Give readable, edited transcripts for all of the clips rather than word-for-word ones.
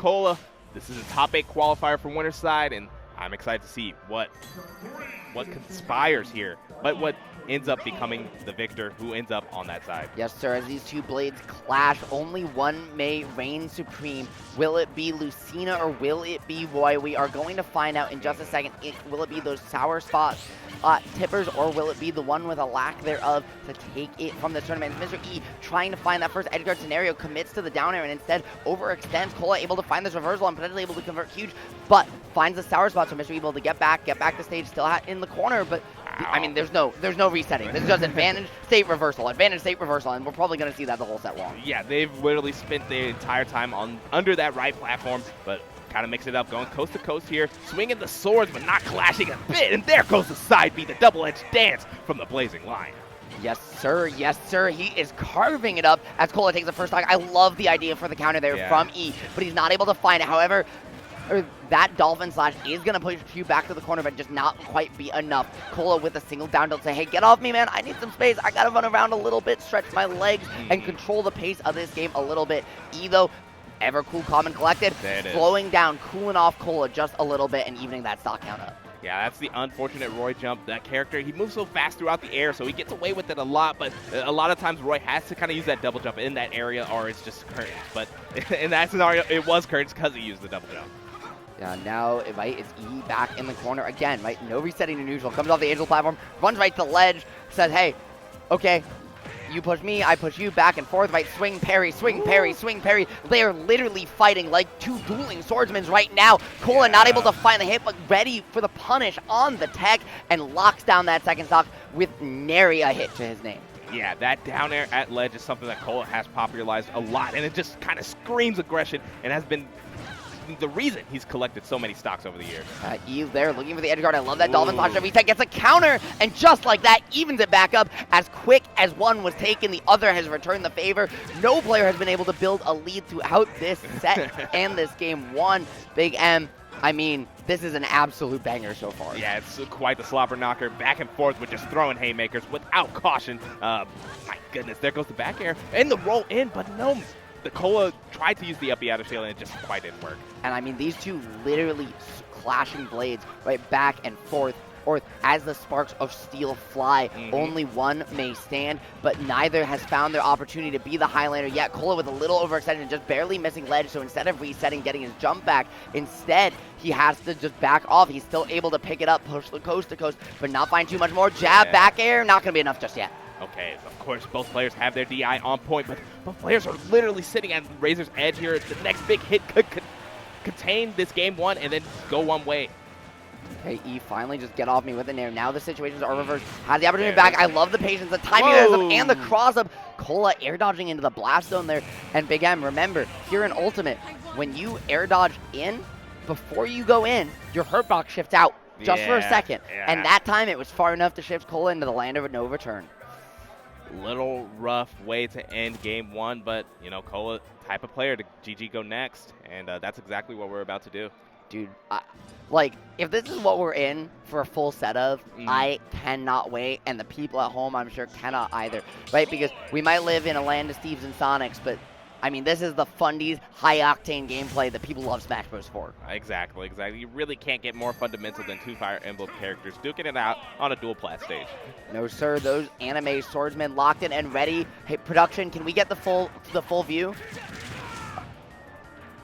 Kola. This is a top 8 qualifier for winner's side, and I'm excited to see what conspires here, but what ends up becoming the victor, who ends up on that side. Yes, sir. As these two blades clash, only one may reign supreme. Will it be Lucina or will it be Roy? We are going to find out in just a second. Will it be those sour spot tippers, or will it be the one with a lack thereof to take it from the tournament? Mr. E trying to find that first edge guard scenario, commits to the down air and instead overextends. Kola able to find this reversal and potentially able to convert huge, but finds the sour spot, so Mr. E able to get back to stage, still in the corner, but I mean, there's no resetting. This is just advantage, state reversal, and we're probably going to see that the whole set long. Yeah, they've literally spent the entire time under that right platform, but kind of mix it up, going coast to coast here, swinging the swords, but not clashing a bit, and there goes the side beat, the double-edged dance from the Blazing Lion. Yes, sir. Yes, sir. He is carving it up as Kola takes the first stock. I love the idea for the counter there from E, but he's not able to find it. However, that Dolphin Slash is going to push you back to the corner, but just not quite be enough. Kola with a single down tilt say, hey, get off me, man. I need some space. I got to run around a little bit, stretch my legs, and control the pace of this game a little bit. E, though, ever cool, calm, and collected, slowing down, cooling off Kola just a little bit and evening that stock count up. Yeah, that's the unfortunate Roy jump. That character, he moves so fast throughout the air, so he gets away with it a lot, but a lot of times Roy has to kind of use that double jump in that area, or it's just curtains. But in that scenario, it was curtains because he used the double jump. Yeah, now, right, it's E back in the corner again, right? No resetting to neutral. Comes off the Angel platform, runs right to the ledge, says, hey, okay, you push me, I push you, back and forth, right? Swing, parry, swing, parry, swing, parry. They are literally fighting like two dueling swordsmen right now. Kola not able to find the hit, but ready for the punish on the tech, and locks down that second stock with nary a hit to his name. Yeah, that down air at ledge is something that Kola has popularized a lot, and it just kind of screams aggression and has been the reason he's collected so many stocks over the years. E's there looking for the edge guard. I love that Dolphin Slash. Reset gets a counter, and just like that, evens it back up. As quick as one was taken, the other has returned the favor. No player has been able to build a lead throughout this set and this game one. Big M, I mean, this is an absolute banger so far. Yeah, it's quite the slobber knocker, back and forth with just throwing haymakers without caution. My goodness, there goes the back air and the roll in, but no. The Kola tried to use the uppy out of shield and it just quite didn't work. And I mean, these two literally clashing blades, right, back and forth, as the sparks of steel fly. Only one may stand, but neither has found their opportunity to be the Highlander yet. Kola with a little overextension, just barely missing ledge, so instead of resetting, getting his jump back, instead he has to just back off. He's still able to pick it up, push the coast to coast, but not find too much more. Jab, back air, not going to be enough just yet. Okay, of course, both players have their DI on point, but both players are literally sitting at Razor's edge here. The next big hit could contain this game one and then go one way. Okay, E finally just get off me with an air. Now the situations are reversed. Has the opportunity back. I love the patience, the timing, and the cross-up. Kola air dodging into the blast zone there. And Big M, remember, here in Ultimate, when you air dodge in, before you go in, your hurt box shifts out just for a second. And that time it was far enough to shift Kola into the land of no return. Little rough way to end game one, but, you know, Kola, type of player to GG go next, and that's exactly what we're about to do. Dude, like, if this is what we're in for a full set of, I cannot wait, and the people at home, I'm sure, cannot either, right? Because we might live in a land of Steves and Sonics, but, I mean, this is the fundies, high-octane gameplay that people love Smash Bros. For. Exactly. You really can't get more fundamental than two Fire Emblem characters duking it out on a dual plat stage. No, sir. Those anime swordsmen locked in and ready. Hey, production, can we get the full view?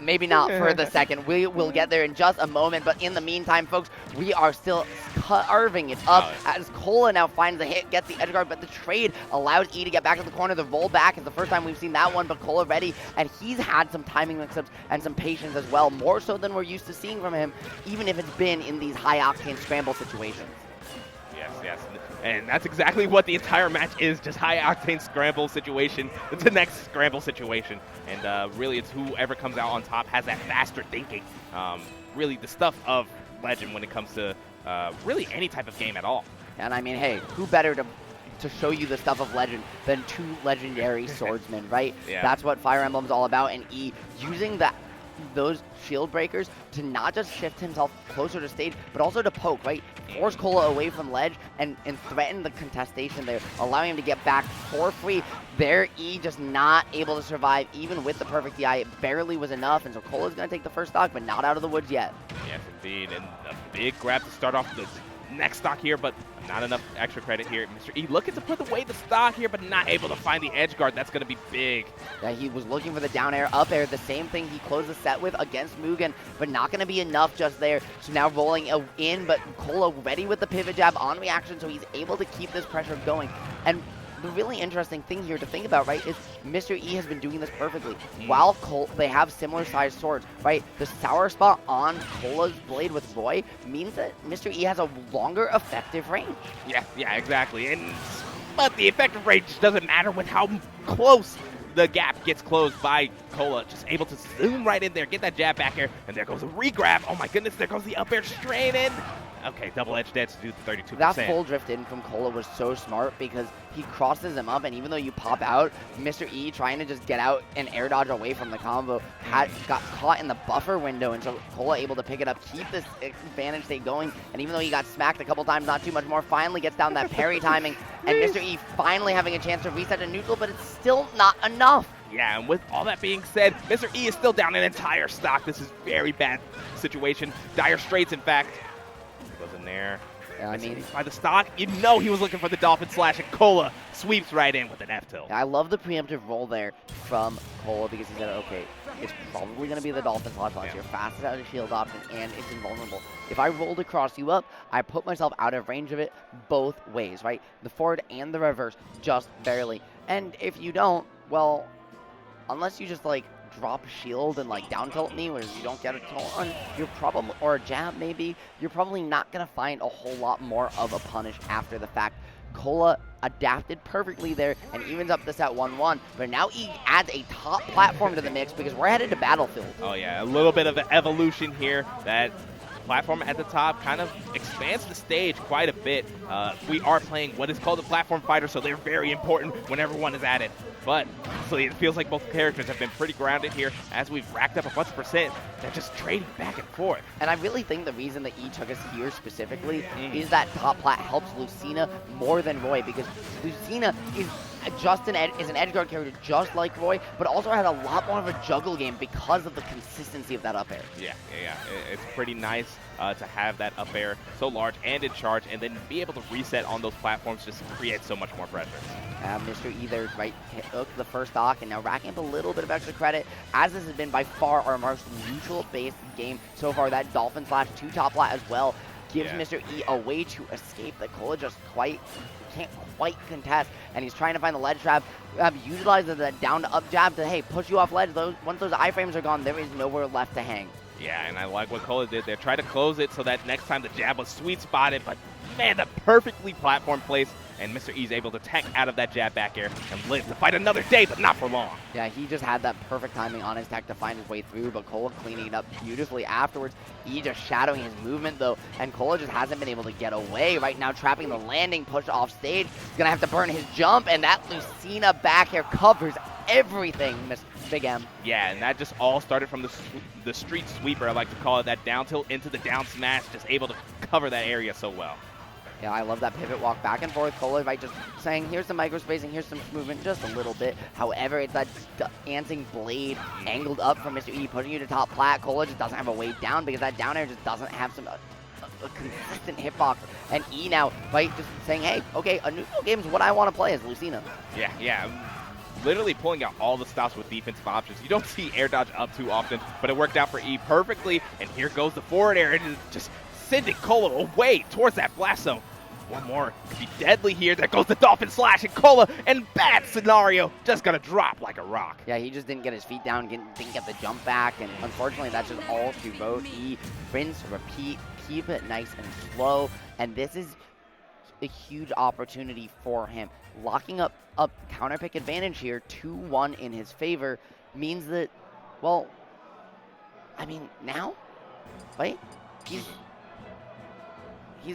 Maybe not for the second. We will get there in just a moment, but in the meantime, folks, we are still carving it up as Kola now finds the hit, gets the edge guard, but the trade allows E to get back to the corner. The roll back is the first time we've seen that one, but Kola ready, and he's had some timing mix-ups and some patience as well, more so than we're used to seeing from him, even if it's been in these high-octane scramble situations. Yes. And that's exactly what the entire match is, just high-octane scramble situation. It's the next scramble situation. And really, it's whoever comes out on top has that faster thinking. Really, the stuff of Legend when it comes to really any type of game at all. And I mean, hey, who better to show you the stuff of Legend than two legendary swordsmen, right? Yeah. That's what Fire Emblem's all about. And E using those shield breakers to not just shift himself closer to stage, but also to poke, right? Force Kola away from ledge and threaten the contestation there, allowing him to get back for free. There, E just not able to survive, even with the perfect DI. It barely was enough, and so Kola's going to take the first stock, but not out of the woods yet. Yes, indeed, and a big grab to start off the next stock here, but not enough extra credit here. Mr. E looking to put away the stock here, but not able to find the edge guard. That's going to be big. Yeah, he was looking for the down air, up air, the same thing he closed the set with against Mugen, but not going to be enough just there. So now rolling in, but Kola ready with the pivot jab on reaction, so he's able to keep this pressure going. And the really interesting thing here to think about, right, is Mr. E has been doing this perfectly. While they have similar sized swords, right, the sour spot on Kola's blade with Roy means that Mr. E has a longer effective range. Yeah, exactly. But the effective range doesn't matter with how close the gap gets closed by Kola. Just able to zoom right in there, get that jab back air, and there goes a re-grab. Oh my goodness, there goes the up air straight in. Okay, double edge dead to do the 32%. That full drift in from Kola was so smart because he crosses him up, and even though you pop out, Mr. E trying to just get out and air dodge away from the combo got caught in the buffer window, and so Kola able to pick it up, keep this advantage state going, and even though he got smacked a couple times, not too much more, finally gets down that parry timing, and Mr. E finally having a chance to reset to neutral, but it's still not enough. Yeah, and with all that being said, Mr. E is still down an entire stock. This is very bad situation. Dire straits, in fact. Goes in there. Yeah, I mean, by the stock, you know he was looking for the Dolphin Slash, and Kola sweeps right in with an F-tilt. I love the preemptive roll there from Kola because he said, okay, it's probably going to be the Dolphin Slash launch. You're fastest out of shield option, and it's invulnerable. If I roll to cross you up, I put myself out of range of it both ways, right? The forward and the reverse, just barely. And if you don't, well, unless you just, like, drop shield and like down tilt me where you don't get a ton, you're probably, or a jab maybe, you're probably not going to find a whole lot more of a punish after the fact. Kola adapted perfectly there and evens up this at 1-1, but now he adds a top platform to the mix because we're headed to Battlefield. Oh yeah, a little bit of an evolution here. That platform at the top kind of expands the stage quite a bit. We are playing what is called a platform fighter, so they're very important whenever one is at it. But so it feels like both characters have been pretty grounded here as we've racked up a bunch of percent. They're just trading back and forth. And I really think the reason that E took us here specifically is that top plat helps Lucina more than Roy, because Lucina is just an edge guard character just like Roy, but also had a lot more of a juggle game because of the consistency of that up air. Yeah. It's pretty nice to have that up air so large and in charge, and then be able to reset on those platforms just creates so much more pressure. Mr. E there, right, took the first stock and now racking up a little bit of extra credit, as this has been by far our most neutral-based game so far. That Dolphin Slash 2 top plat as well gives Mr. E a way to escape that Kola just can't quite contest, and he's trying to find the ledge trap, utilizes that down to up jab to, hey, push you off ledge. Once those iframes are gone, there is nowhere left to hang. Yeah, and I like what Kola did there. Try to close it so that next time the jab was sweet spotted, but man, the perfectly platform place, and Mr. E's able to tech out of that jab back air and live to fight another day, but not for long. Yeah, he just had that perfect timing on his tech to find his way through, but Kola cleaning it up beautifully afterwards. E just shadowing his movement though, and Kola just hasn't been able to get away right now, trapping the landing, push off stage. He's gonna have to burn his jump, and that Lucina back air covers everything, Mr. Big M. Yeah, and that just all started from the street sweeper, I like to call it, that down tilt into the down smash, just able to cover that area so well. Yeah, I love that pivot walk back and forth. Kola, right, just saying, here's some micro spacing, here's some movement, just a little bit. However, it's that dancing blade angled up from Mr. E, pushing you to top plat. Kola just doesn't have a way down because that down air just doesn't have some a consistent hitbox. And E now, right, just saying, hey, okay, a neutral game is what I want to play as Lucina. Yeah. Literally pulling out all the stops with defensive options. You don't see air dodge up too often, but it worked out for E perfectly. And here goes the forward air, and just sending Kola away towards that blast zone. One more could be deadly here. There goes the Dolphin Slash, and Kola, and bad scenario, just gonna drop like a rock. Yeah, he just didn't get his feet down, didn't get the jump back, and unfortunately that's just all she wrote. E, rinse, repeat, keep it nice and slow, and this is a huge opportunity for him. Locking up a counter pick advantage here, 2-1 in his favor, means that, well, I mean, now, right? He's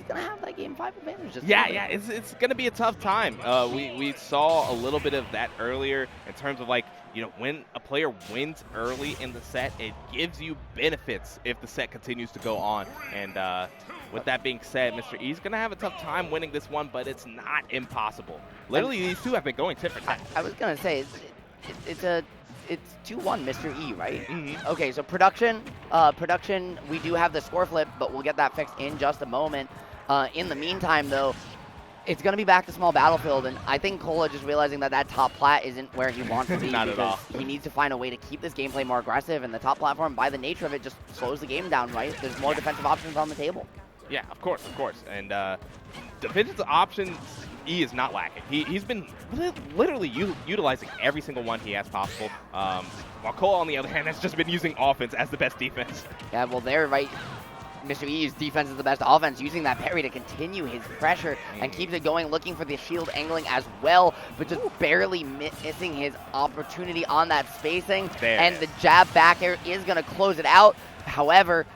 going to have that game 5 advantage. Yeah, it's going to be a tough time. We saw a little bit of that earlier in terms of, like, you know, when a player wins early in the set, it gives you benefits if the set continues to go on. And with that being said, Mr. E's going to have a tough time winning this one, but it's not impossible. Literally, these two have been going tit for tat. I was going to say, it's 2-1 Mr. E, right? Mm-hmm. Okay, so production, we do have the score flip, but we'll get that fixed in just a moment. In the meantime, though, it's going to be back to small battlefield, and I think Kola just realizing that top plat isn't where he wants to be. Not at all. He needs to find a way to keep this gameplay more aggressive, and the top platform, by the nature of it, just slows the game down, right? There's more defensive options on the table. Yeah, of course. And defensive options, E is not lacking. He's been literally utilizing every single one he has possible, while Kola, on the other hand, has just been using offense as the best defense. Yeah, well, they're right. Mr. E's defense is the best offense, using that parry to continue his pressure and keeps it going, looking for the shield angling as well, but just barely missing his opportunity on that spacing. And the jab back air is going to close it out. However,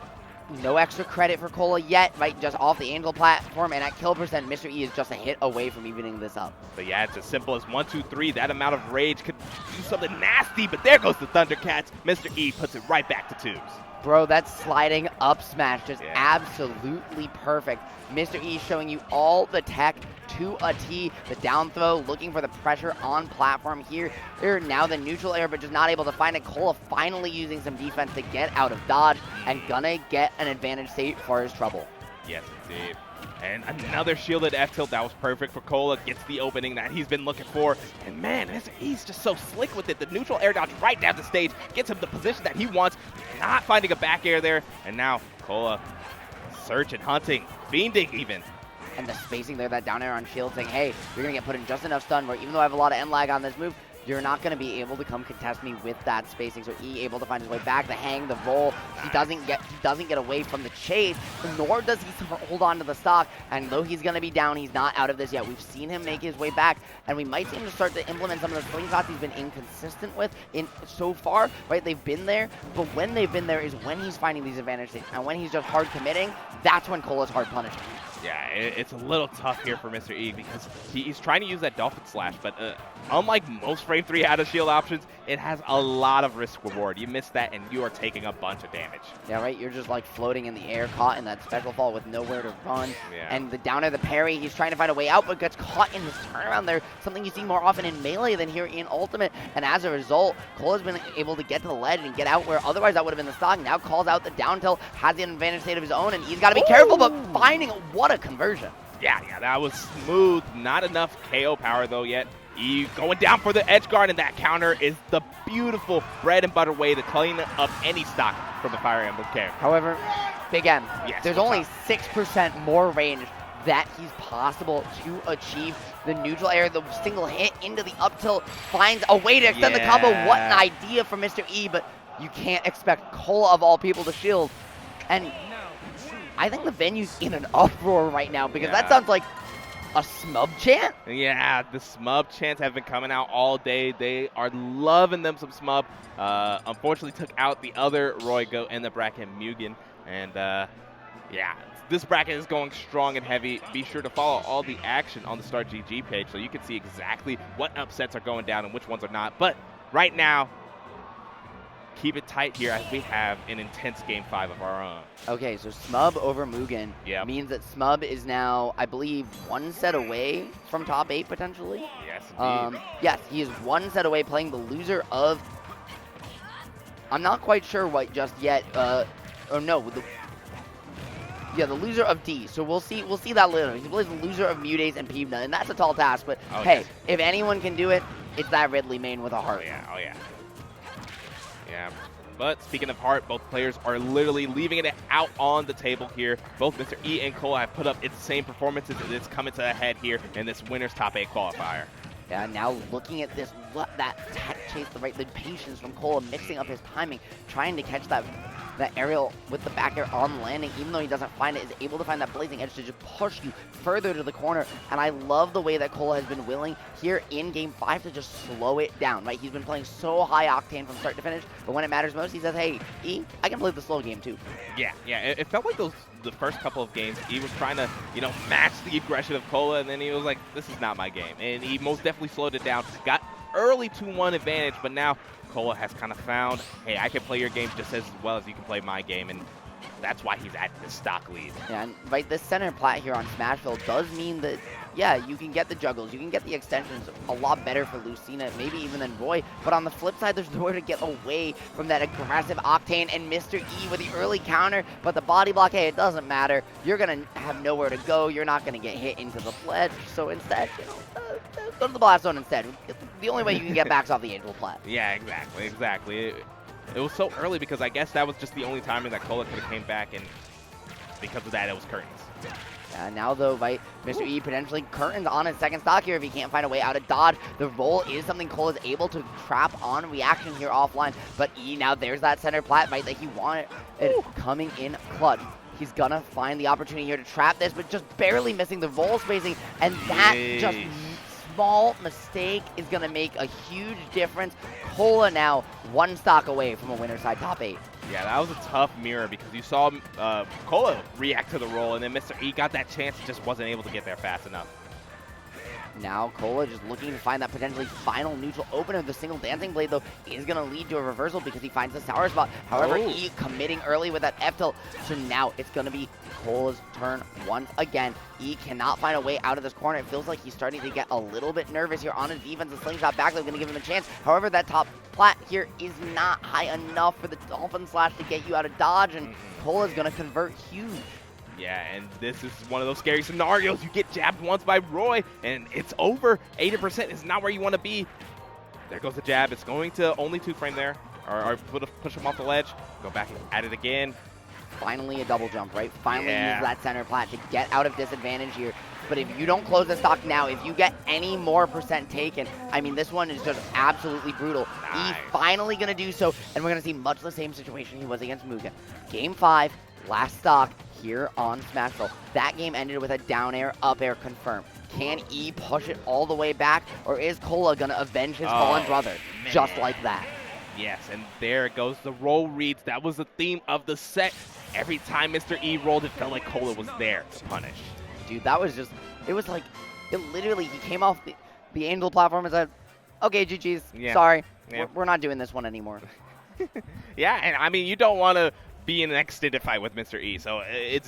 no extra credit for Kola yet, right? Just off the angle platform, and at kill percent, Mr. E is just a hit away from evening this up. But yeah, it's as simple as 1, 2, 3. That amount of rage could do something nasty, but there goes the Thundercats. Mr. E puts it right back to twos. Bro, that sliding up smash just absolutely perfect. Mr. E showing you all the tech to a T. The down throw, looking for the pressure on platform here. They're now the neutral air, but just not able to find it. Kola finally using some defense to get out of dodge and gonna get an advantage state for his trouble. Yes, indeed. And another shielded F-tilt that was perfect for Kola. Gets the opening that he's been looking for. And man, he's just so slick with it. The neutral air dodge right down the stage gets him the position that he wants. Not finding a back air there. And now Kola searching, hunting, fiending even. And the spacing there, that down air on shield saying, hey, you're going to get put in just enough stun where even though I have a lot of end lag on this move, you're not going to be able to come contest me with that spacing. So E able to find his way back, the hang, the roll. He doesn't get away from the chase, nor does he hold on to the stock. And though he's going to be down, he's not out of this yet. We've seen him make his way back, and we might see him to start to implement some of the slingshots he's been inconsistent with so far, right? They've been there, but when they've been there is when he's finding these advantages. And when he's just hard committing, that's when Kola's hard punishing. Yeah, it's a little tough here for Mr. E because he's trying to use that Dolphin Slash, but unlike most frame 3 out of shield options, it has a lot of risk reward. You miss that and you are taking a bunch of damage. Yeah, right? You're just like floating in the air, caught in that special fall with nowhere to run. Yeah. And the down air, the parry, he's trying to find a way out, but gets caught in his turnaround there, something you see more often in Melee than here in Ultimate. And as a result, Kola's been able to get to the ledge and get out where otherwise that would have been the stock. Now calls out the down tilt, has the advantage state of his own, and he's got to be careful, but finding what a conversion. Yeah, that was smooth. Not enough KO power though yet. E going down for the edge guard, and that counter is the beautiful bread and butter way to clean up any stock from the Fire Emblem character. However, Big M, yes, there's only 6% more range that he's possible to achieve. The neutral air, the single hit into the up tilt, finds a way to extend the combo. What an idea from Mr. E, but you can't expect Kola of all people to shield. And I think the venue's in an uproar right now because that sounds like a smub chant? Yeah, the smub chants have been coming out all day. They are loving them some smub. Unfortunately took out the other Roy Goat in the bracket, Mugen. And yeah, this bracket is going strong and heavy. Be sure to follow all the action on the Start GG page so you can see exactly what upsets are going down and which ones are not. But right now, keep it tight here as we have an intense Game 5 of our own. Okay, so Smub over Mugen means that Smub is now, I believe, one set away from top 8 potentially. Yes, indeed. Yes, he is one set away, playing the loser of, I'm not quite sure what just yet. The loser of D. So we'll see that later. He plays the loser of Mudays and Pivna, and that's a tall task. But hey, if anyone can do it, it's that Ridley main with a heart. Oh yeah. Yeah, but speaking of heart, both players are literally leaving it out on the table here. Both Mr. E and Kola have put up its same performances, and it's coming to a head here in this winner's top 8 qualifier. Yeah, now looking at this, that tech chase, the patience from Kola, mixing up his timing, trying to catch that aerial with the back air on landing, even though he doesn't find it, is able to find that blazing edge to just push you further to the corner. And I love the way that Kola has been willing here in Game 5 to just slow it down, right? He's been playing so high octane from start to finish, but when it matters most, he says, hey, E, I can play the slow game too. Yeah, it felt like the first couple of games, he was trying to, match the aggression of Kola, and then he was like, this is not my game. And he most definitely slowed it down, got early 2-1 advantage, but now Kola has kind of found, hey, I can play your game just as well as you can play my game, and that's why he's at the stock lead. Yeah, and right, this center plat here on Smashville does mean that, yeah, you can get the juggles, you can get the extensions a lot better for Lucina, maybe even than Roy, but on the flip side, there's nowhere to get away from that aggressive Octane and Mr. E with the early counter, but the body block, hey, it doesn't matter. You're going to have nowhere to go. You're not going to get hit into the ledge, so instead, you know, go to the blast zone instead. The only way you can get backs off the Angel plat. Yeah, exactly. It was so early because I guess that was just the only timing that Kola could have came back, and because of that, it was curtains. Now, though, right, Mr. E potentially curtains on his second stock here if he can't find a way out of dodge. The roll is something Cole is able to trap on reaction here offline, but E, now there's that center plat, right, that he wanted coming in clutch. He's gonna find the opportunity here to trap this, but just barely missing the roll spacing, and that just small mistake is gonna make a huge difference. Kola now one stock away from a winner's side top 8. Yeah, that was a tough mirror because you saw Kola react to the roll, and then Mr. E got that chance, just wasn't able to get there fast enough. Now Kola just looking to find that potentially final neutral opener. The single dancing blade, though, is going to lead to a reversal because he finds the sour spot. However, E committing early with that F tilt. So now it's going to be Kola's turn once again. E cannot find a way out of this corner. It feels like he's starting to get a little bit nervous here on his defense. The slingshot backlift going to give him a chance. However, that top plat here is not high enough for the Dolphin Slash to get you out of dodge, and Kola's going to convert huge. Yeah, and this is one of those scary scenarios. You get jabbed once by Roy, and it's over. 80% is not where you want to be. There goes the jab. It's going to only 2-frame there, or push him off the ledge. Go back and add it again. Finally a double jump, right? Finally use that center plat to get out of disadvantage here. But if you don't close the stock now, if you get any more percent taken, I mean, this one is just absolutely brutal. Nice. E finally going to do so, and we're going to see much the same situation he was against Mugen. Game 5, last stock here on Smashville. That game ended with a down air, up air confirmed. Can E push it all the way back, or is Kola going to avenge his fallen brother just like that? Yes, and there goes the roll reads. That was the theme of the set. Every time Mr. E rolled, it felt like Kola was there to punish. Dude, that was just, it was like, it literally, he came off the Angel platform and said, okay, GG's, sorry, we're not doing this one anymore. Yeah, and I mean, you don't want to be in an extended fight with Mr. E, so it's